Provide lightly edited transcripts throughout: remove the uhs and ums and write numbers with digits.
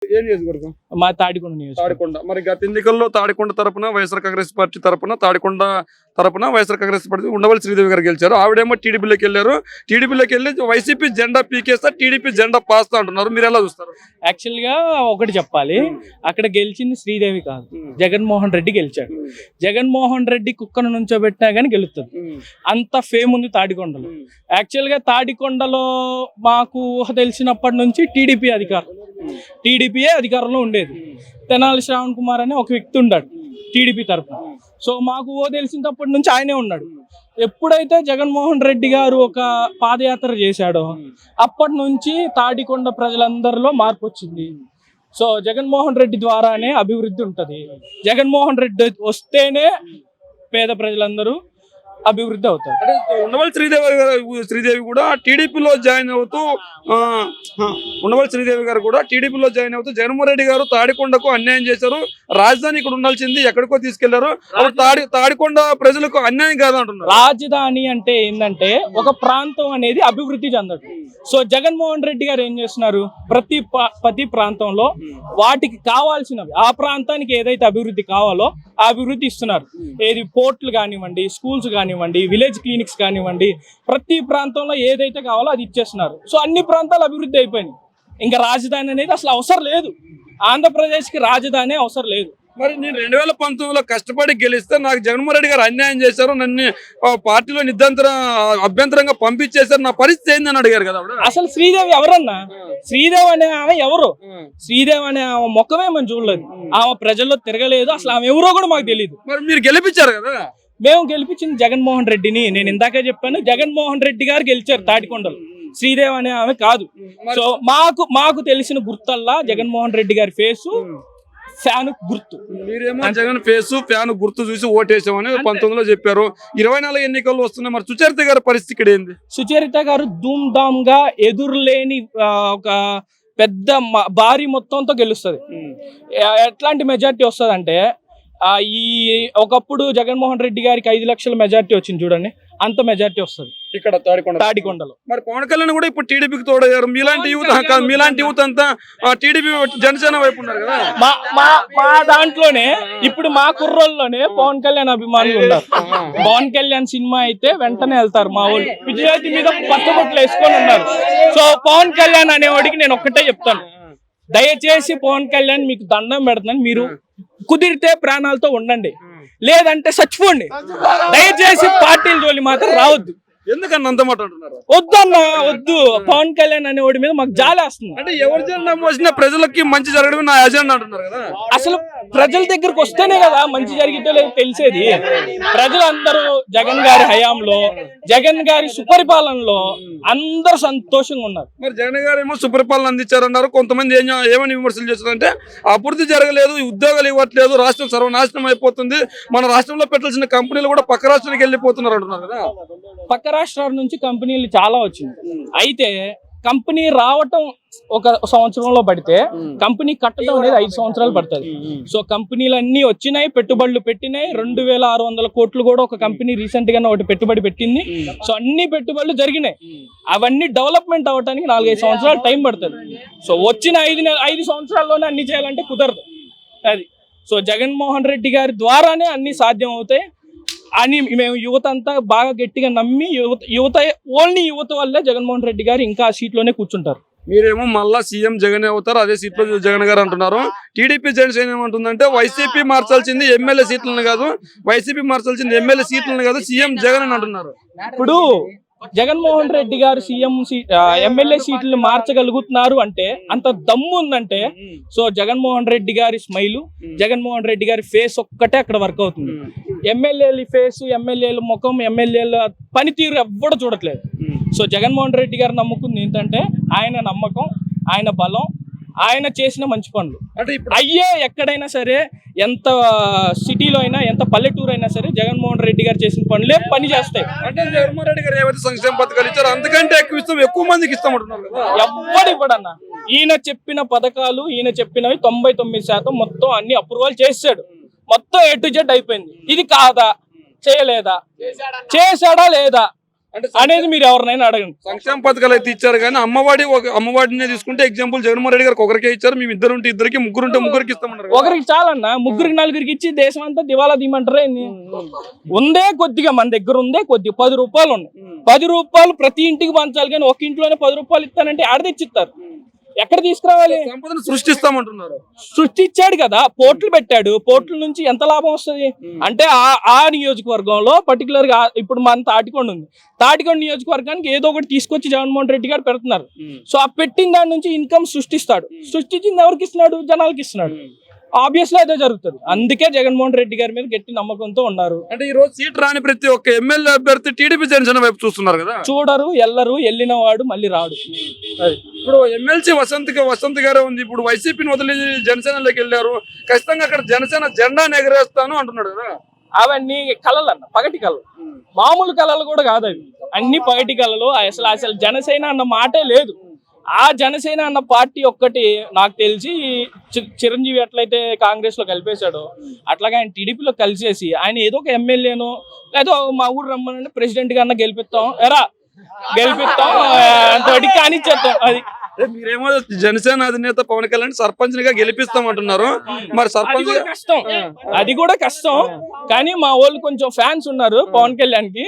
ఏ నియోజకవర్గం? మా తాడికొండ నియోజకవర్గం. తాడికొండ. మరి గత ఎన్నికల్లో తాడికొండ తరపున వైఎస్ఆర్ కాంగ్రెస్ పార్టీ తరపున తాడికొండ తరపున వైఎస్ఆర్ కాంగ్రెస్ పార్టీ ఉండవల్లి శ్రీదేవి గారు గెలిచారు. ఆవిడేమో టీడీపీలోకి వెళ్ళారు. టీడీపీలోకి వెళ్ళి వైసీపీ జెండా పీకేస్తా, టీడీపీ జెండా పాస్తా అంటున్నారు. మీరు ఎలా చూస్తారు? యాక్చువల్ గా ఒకటి చెప్పాలి, అక్కడ గెలిచింది శ్రీదేవి కాదు, జగన్మోహన్ రెడ్డి గెలిచాడు. జగన్మోహన్ రెడ్డి కుక్కను నుంచోబెట్టినా గానీ గెలుస్తుంది. అంత ఫేమ్ ఉంది తాడికొండలో. యాక్చువల్ గా తాడికొండలో మాకు ఊహ తెలిసినప్పటి నుంచి టీడీపీయే అధికారంలో ఉండేది. తెనాలి శ్రావణ్ కుమార్ అనే ఒక వ్యక్తి ఉన్నాడు టీడీపీ తరఫున. సో మాకు ఊహ తెలిసినప్పటి నుంచి ఆయనే ఉన్నాడు. ఎప్పుడైతే జగన్మోహన్ రెడ్డి గారు ఒక పాదయాత్ర చేశాడో అప్పటి నుంచి తాడికొండ ప్రజలందరిలో మార్పు వచ్చింది. సో జగన్మోహన్ రెడ్డి ద్వారానే అభివృద్ధి ఉంటుంది. జగన్మోహన్ రెడ్డి వస్తేనే పేద ప్రజలందరూ అభివృద్ధి అవుతారు. అంటే ఉండవల్లి శ్రీదేవి కూడా టీడీపీలో జాయిన్ అవుతూ ఉండవల్లి శ్రీదేవి గారు కూడా టీడీపీలో జాయిన్ అవుతూ జగన్మోహన్ రెడ్డి గారు తాడికొండకు అన్యాయం చేశారు. రాజధాని ఇక్కడ ఉండాల్సింది ఎక్కడికో తీసుకెళ్లారు. తాడికొండ ప్రజలకు అన్యాయం కాదు అంటున్నారు. రాజధాని అంటే ఏంటంటే ఒక ప్రాంతం అనేది అభివృద్ధి చెందదు. సో జగన్మోహన్ రెడ్డి గారు ఏం చేస్తున్నారు, ప్రతి ప్రాంతంలో వాటికి కావాల్సినవి, ఆ ప్రాంతానికి ఏదైతే అభివృద్ధి కావాలో ఆ అభివృద్ధి ఇస్తున్నారు. ఏది పోర్ట్లు కానివ్వండి, స్కూల్స్ కానివ్వండి, విలేజ్ క్లినిక్స్ కానివ్వండి, ప్రతి ప్రాంతంలో ఏదైతే కావాలో అది ఇచ్చేస్తున్నారు. సో అన్ని ప్రాంతాలు అభివృద్ధి అయిపోయినాయి. ఇంకా రాజధాని అనేది అసలు అవసరం లేదు. ఆంధ్రప్రదేశ్కి రాజధాని అవసరం లేదు. మరి నేను 2019లో కష్టపడి గెలిస్తే నాకు జగన్మోహన్ రెడ్డి గారు అన్యాయం చేశారు, నన్ను పార్టీలో అభ్యంతరంగా పంపించేశారు, నా పరిస్థితి ఏందని అడిగారు కదా. అసలు శ్రీదేవి ఎవరన్నా? శ్రీదేవి అనే ఆమె ఎవరు? శ్రీదేవి అనే ఆమె ముఖమే మనం చూడలేదు. ఆమె ప్రజల్లో తిరగలేదు. అసలు ఆమె ఎవరో కూడా మాకు తెలియదు. మరి మీరు గెలిపించారు కదా. మేము గెలిపించింది జగన్మోహన్ రెడ్డిని. నేను ఇందాకే చెప్పాను, జగన్మోహన్ రెడ్డి గారు గెలిచారు తాడికొండలు, శ్రీదేవి అనే ఆమె కాదు. సో మాకు తెలిసిన గుర్తల్లా జగన్మోహన్ రెడ్డి గారి ఫేసు, ఫ్యాన్ గుర్తు. మీరేమో జగన్ ఫేసు, ఫ్యాన్ గుర్తు చూసి ఓటేసామని 19లో చెప్పారు. 24 ఎన్నికల్లో వస్తున్నాయి. మరి సుచరిత గారి పరిస్థితి ఇక్కడ ఏంది? సుచరిత గారు ధూమ్ ధామ్ గా ఎదురులేని ఒక పెద్ద భారీ మొత్తంతో గెలుస్తుంది. ఎట్లాంటి మెజార్టీ వస్తుంది అంటే, ఈ ఒకప్పుడు జగన్మోహన్ రెడ్డి గారికి 5 లక్షల మెజార్టీ వచ్చింది చూడండి, అంత మెజార్టీ వస్తుంది ఇక్కడ తాడికొండలో. మరి పవన్ కళ్యాణ్ కూడా ఇప్పుడు టీడీపీకి తోడయ్యారు. మీలాంటి యూత్ అంతా టీడీపీ జనసేన వైపు ఉన్నారు కదా. మా దాంట్లోనే ఇప్పుడు మా కుర్రోల్లోనే పవన్ కళ్యాణ్ అభిమానులు ఉన్నారు. పవన్ కళ్యాణ్ సినిమా అయితే వెంటనే వెళ్తారు. మా వాళ్ళు విజయాతి మీద పచ్చబొట్లు వేసుకొని ఉన్నారు. సో పవన్ కళ్యాణ్ అనేవాడికి నేను ఒక్కటే చెప్తాను, దయచేసి పవన్ కళ్యాణ్ మీకు దండం పెడుతున్నాను, మీరు కుదిరితే ప్రాణాలతో ఉండండి, లేదంటే చచ్చిపోండి. దయచేసి పార్టీల జోలి మాత్రం రావద్దు. ఎందుకన్నా అంత మాట అంటున్నారు? వద్దన్నా, వద్దు. పవన్ కళ్యాణ్ అనేవాడి మీద మాకు జాలేస్తుంది. అంటే ఎవరి జెండా మోసినా ప్రజలకి మంచి జరగడం నా అజెండా అంటున్నారు కదా. అసలు ప్రజల దగ్గరకు వస్తేనే కదా మంచి జరిగితే లేదు తెలిసేది. ప్రజలందరూ జగన్ గారి హయాంలో, జగన్ గారి సుపరిపాలనలో అందరూ సంతోషంగా ఉన్నారు. మరి జగన్ గారు ఏమో సుపరిపాలన అందించారన్నారు. కొంతమంది ఏమని విమర్శలు చేస్తారంటే అభివృద్ధి జరగలేదు, ఉద్యోగాలు ఇవ్వట్లేదు, రాష్ట్రం సర్వనాశనం అయిపోతుంది, మన రాష్ట్రంలో పెట్టాల్సిన కంపెనీలు కూడా పక్క రాష్ట్రానికి వెళ్ళిపోతున్నారు అంటున్నారు కదా. పక్క రాష్ట్రాల నుంచి కంపెనీలు చాలా వచ్చింది. అయితే కంపెనీ రావటం 1 సంవత్సరంలో పడితే కంపెనీ కట్టడం అనేది 5 సంవత్సరాలు పడుతుంది. సో కంపెనీలు వచ్చినాయి, పెట్టుబడులు పెట్టినాయి. 2600 కోట్లు కూడా ఒక కంపెనీ రీసెంట్ గా ఒకటి పెట్టుబడి పెట్టింది. సో అన్ని పెట్టుబడులు జరిగినాయి. అవన్నీ డెవలప్మెంట్ అవ్వడానికి 4-5 సంవత్సరాలు టైం పడుతుంది. సో వచ్చిన 5 సంవత్సరాల్లోనే అన్ని చేయాలంటే కుదరదు అది. సో జగన్మోహన్ రెడ్డి గారి ద్వారానే అన్ని సాధ్యం అవుతాయి అని మేము యువత అంతా బాగా గట్టిగా నమ్మి, ఓన్లీ యువత వల్లే జగన్మోహన్ రెడ్డి గారు ఇంకా ఆ సీట్లోనే కూర్చుంటారు. మీరేమో మళ్ళా సీఎం జగన్ అవుతారు, అదే సీట్లో జగన్ గారు అంటున్నారు. టీడీపీ జనసేన ఏమంటుందంటే వైసీపీ మార్చాల్సింది ఎమ్మెల్యే సీట్లను కాదు, వైసీపీ మార్చాల్సింది ఎమ్మెల్యే సీట్లను కాదు, సీఎం జగన్ అని అంటున్నారు. ఇప్పుడు జగన్మోహన్ రెడ్డి గారు ఎమ్మెల్యే సీట్లు మార్చగలుగుతున్నారు అంటే, అంత దమ్ము ఉందంటే, సో జగన్మోహన్ రెడ్డి గారి స్మైలు, జగన్మోహన్ రెడ్డి గారి ఫేస్ ఒక్కటే అక్కడ వర్క్ అవుతుంది. ఎమ్మెల్యేల ఫేసు, ఎమ్మెల్యేల ముఖం, ఎమ్మెల్యేల పనితీరు ఎవ్వడూ చూడట్లేదు. సో జగన్మోహన్ రెడ్డి గారు నమ్ముకుంది ఏంటంటే ఆయన నమ్మకం, ఆయన బలం, ఆయన చేసిన మంచి పనులు. అంటే ఇప్పుడు ఎక్కడైనా సరే, ఎంత సిటీలో అయినా, ఎంత పల్లెటూరు అయినా సరే, జగన్మోహన్ రెడ్డి గారు చేసిన పనులే పని చేస్తాయి. అంటే జగన్మోహన్ రెడ్డి గారు ఏవైతే సంక్షేమ పథకాలు ఇచ్చారో అంతకంటే ఎక్కువ మందికి ఇస్తామంటున్నారు కదా. ఎవ్వడు ఇవ్వడన్నా. ఈయన చెప్పిన పథకాలు, ఈయన చెప్పినవి 99% మొత్తం అన్ని అప్రూవల్ చేశాడు. మొత్తం A to Z అయిపోయింది. ఇది కాదా, చేయలేదా, చేశాడా లేదా, అంటే అనేది మీరు ఎవరినైనా అడగండి. సంక్షేమ పథకాలు అయితే ఇచ్చారు కానీ అమ్మవాడినే తీసుకుంటే ఎగ్జాంపుల్ జగన్మోహన్ రెడ్డి గారికి ఒకరికే ఇచ్చారు, మేము ఇద్దరు ఉంటే ఇద్దరికి, ముగ్గురు ఉంటే ముగ్గురికి ఇస్తామన్నారు. ఒకరికి చాలన్నా, ముగ్గురికి నలుగురికి ఇచ్చి దేశం అంతా దివాలా తీయమంటారా ఏంది? ఉందే కొద్దిగా, మన దగ్గర ఉందే కొద్దిగా 10 రూపాయలు ఉన్నాయి. 10 రూపాయలు ప్రతి ఇంటికి పంచాలి కానీ ఒక ఇంట్లోనే 10 రూపాయలు ఇస్తానంటే ఆడ తెచ్చిస్తారు. ఎక్కడ తీసుకురావాలి? సంపదను సృష్టిస్తామంటున్నారు. సృష్టించాడు కదా, పోర్టులు పెట్టాడు. పోర్టుల నుంచి ఎంత లాభం వస్తుంది అంటే ఆ నియోజకవర్గంలో పర్టికులర్ గా ఇప్పుడు మన తాటికొండ ఉంది. తాటికొండ నియోజకవర్గానికి ఏదో ఒకటి తీసుకొచ్చి జగన్మోహన్ రెడ్డి గారు పెడుతున్నారు. సో ఆ పెట్టిన దాని నుంచి ఇన్కమ్ సృష్టిస్తాడు. సృష్టించింది ఎవరికి ఇస్తున్నాడు? జనాలకి ఇస్తున్నాడు. ఆబ్వియస్లీ అదే జరుగుతుంది. అందుకే జగన్మోహన్ రెడ్డి గారి మీద గట్టి నమ్మకంతో ఉన్నారు. అంటే ఈ రోజు సీట్ రాని ప్రతి ఒక్క ఎమ్మెల్యే అభ్యర్థి టీడీపీ జనసేన వైపు చూస్తున్నారు కదా. చూడరు, ఎల్లరు, వెళ్ళిన వాడు మళ్ళీ రాడు. ఇప్పుడు ఎమ్మెల్సీ వసంత్ గారే ఉంది. ఇప్పుడు వైసీపీని వదిలి జనసేనలోకి వెళ్ళారు. ఖచ్చితంగా అక్కడ జనసేన జెండాను ఎగరేస్తాను అంటున్నాడు కదా. అవన్నీ కళలు అన్న, పగటి కళలు, మామూలు కళలు కూడా కాదు అవి. అన్ని పగటి కళలు. అసలు జనసేన అన్న మాటే లేదు. ఆ జనసేన అన్న పార్టీ ఒక్కటి నాకు తెలిసి చిరంజీవి ఎట్లయితే కాంగ్రెస్ లో కలిపేశాడో అట్లాగే ఆయన టీడీపీలో కలిసేసి ఆయన ఏదో ఒక ఎమ్మెల్యేనో లేదా మా ఊరు రమ్మనంటే ప్రెసిడెంట్ గా గెలిపిస్తాం తోటి కానిచ్చేస్తాం. అది మీరేమో జనసేన అధినేత పవన్ కళ్యాణ్ సర్పంచ్ గా గెలిపిస్తాం అంటున్నారు. మరి సర్పంచ్ కష్టం, అది కూడా కష్టం. కానీ మా వాళ్ళు కొంచెం ఫ్యాన్స్ ఉన్నారు పవన్ కళ్యాణ్ కి.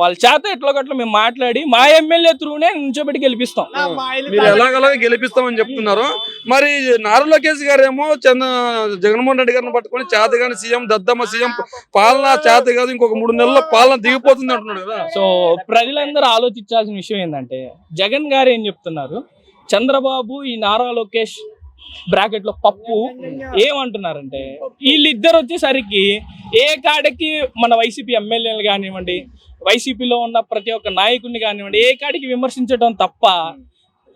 వాళ్ళ చేత ఎట్లా మేము మాట్లాడి మా ఎమ్మెల్యే త్రూనే నుంచోబెట్టి గెలిపిస్తాం. మీరు ఎలాగలాగా గెలిపిస్తామని చెప్తున్నారు. మరి నారా లోకేష్ గారు ఏమో జగన్మోహన్ రెడ్డి గారిని పట్టుకొని చేతగాని సీఎం, దద్దమ్మ సీఎం, పాలన చేత కాదు, ఇంకొక 3 నెలల్లో పాలన దిగిపోతుంది అంటున్నాడు కదా. సో ప్రజలందరూ ఆలోచించాల్సిన విషయం ఏంటంటే జగన్ గారు ఏం చెప్తున్నారు, చంద్రబాబు ఈ నారా లోకేష్ బ్రాకెట్ లో పప్పు ఏమంటున్నారంటే వీళ్ళిద్దరు వచ్చేసరికి ఏ కాడికి మన వైసీపీ ఎమ్మెల్యేలు కానివ్వండి, వైసీపీలో ఉన్న ప్రతి ఒక్క నాయకుడిని కానివ్వండి, ఏ కాడికి విమర్శించడం తప్ప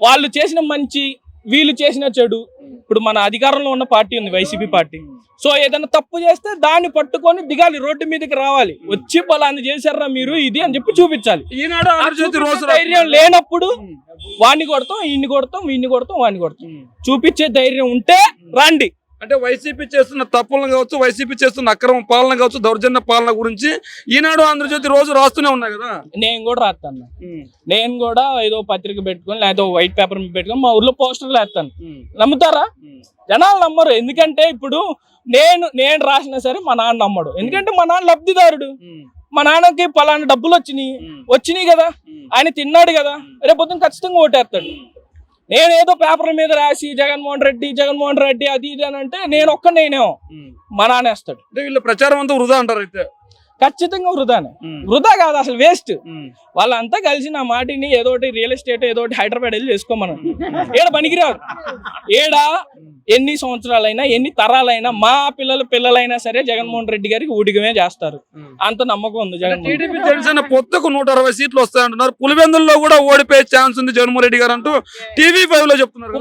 వాళ్ళు చేసిన మంచి, వీళ్ళు చేసిన చెడు. ఇప్పుడు మన అధికారంలో ఉన్న పార్టీ ఉంది వైసీపీ పార్టీ. సో ఏదైనా తప్పు చేస్తే దాన్ని పట్టుకొని దిగాలి, రోడ్డు మీదకి రావాలి, వచ్చి పలాన్ని చేశారా మీరు ఇది అని చెప్పి చూపించాలి. ఈనాడు ఆంధ్రజ్యోతి రోజు ధైర్యం లేనప్పుడు వాడిని కొడతాం, వీడిని కొడతాం, వీడిని కొడతాం, వాడిని కొడతాం. చూపించే ధైర్యం ఉంటే రండి. అంటే వైసీపీ చేస్తున్న తప్పులను కావచ్చు, వైసీపీ చేస్తున్న అక్రమ పాలన కావచ్చు, దౌర్జన్య పాలన గురించి ఈనాడు ఆంధ్రజ్యోతి రోజు రాస్తూనే ఉన్నాయి కదా. నేను కూడా రాస్తాను. నేను కూడా ఏదో పత్రిక పెట్టుకొని లేదా వైట్ పేపర్ పెట్టుకొని మా ఊర్లో పోస్టర్లు వేస్తాను. నమ్ముతారా? జనాలు నమ్మరు. ఎందుకంటే ఇప్పుడు నేను రాసినా సరే మా నాన్న నమ్మడు. ఎందుకంటే మా నాన్న లబ్ధిదారుడు. మా నాన్నకి పలానా డబ్బులు వచ్చినాయి కదా, ఆయన తిన్నాడు కదా, రేపొద్దున ఖచ్చితంగా ఓటేస్తాడు. నేనేదో పేపర్ల మీద రాసి జగన్మోహన్ రెడ్డి అది ఇది అని అంటే నేను ఒక్కనేనేమో మా నానేస్తాడు. వీళ్ళ ప్రచారం అంతా వృధా అంటారు అయితే. ఖచ్చితంగా వృధానే. వృధా కాదు, అసలు వేస్ట్. వాళ్ళంతా కలిసి నా మాటిని ఏదోటి రియల్ ఎస్టేట్ ఏదోటి హైదరాబాద్ వెళ్ళి చేసుకోమను. ఏడ పనికిరాదు. ఏడ ఎన్ని సంవత్సరాలైనా ఎన్ని తరాలైనా మా పిల్లలైనా సరే జగన్మోహన్ రెడ్డి గారికి ఊడిగమే చేస్తారు. అంత నమ్మకం ఉంది. టీడీపీ జనసేన పొత్తుకు 160 సీట్లు వస్తాయంటున్నారు. పులివెందుల్లో కూడా ఓడిపోయే ఛాన్స్ ఉంది జగన్మోహన్ రెడ్డి గారు అంటూ TV5 లో చెప్తున్నారు.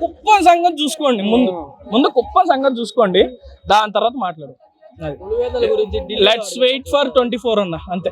కుప్పం సంగతి చూసుకోండి. ముందు కుప్పం సంగతి చూసుకోండి, దాని తర్వాత మాట్లాడు. లెట్స్ వెయిట్ ఫర్ 24 అన్న, అంతే.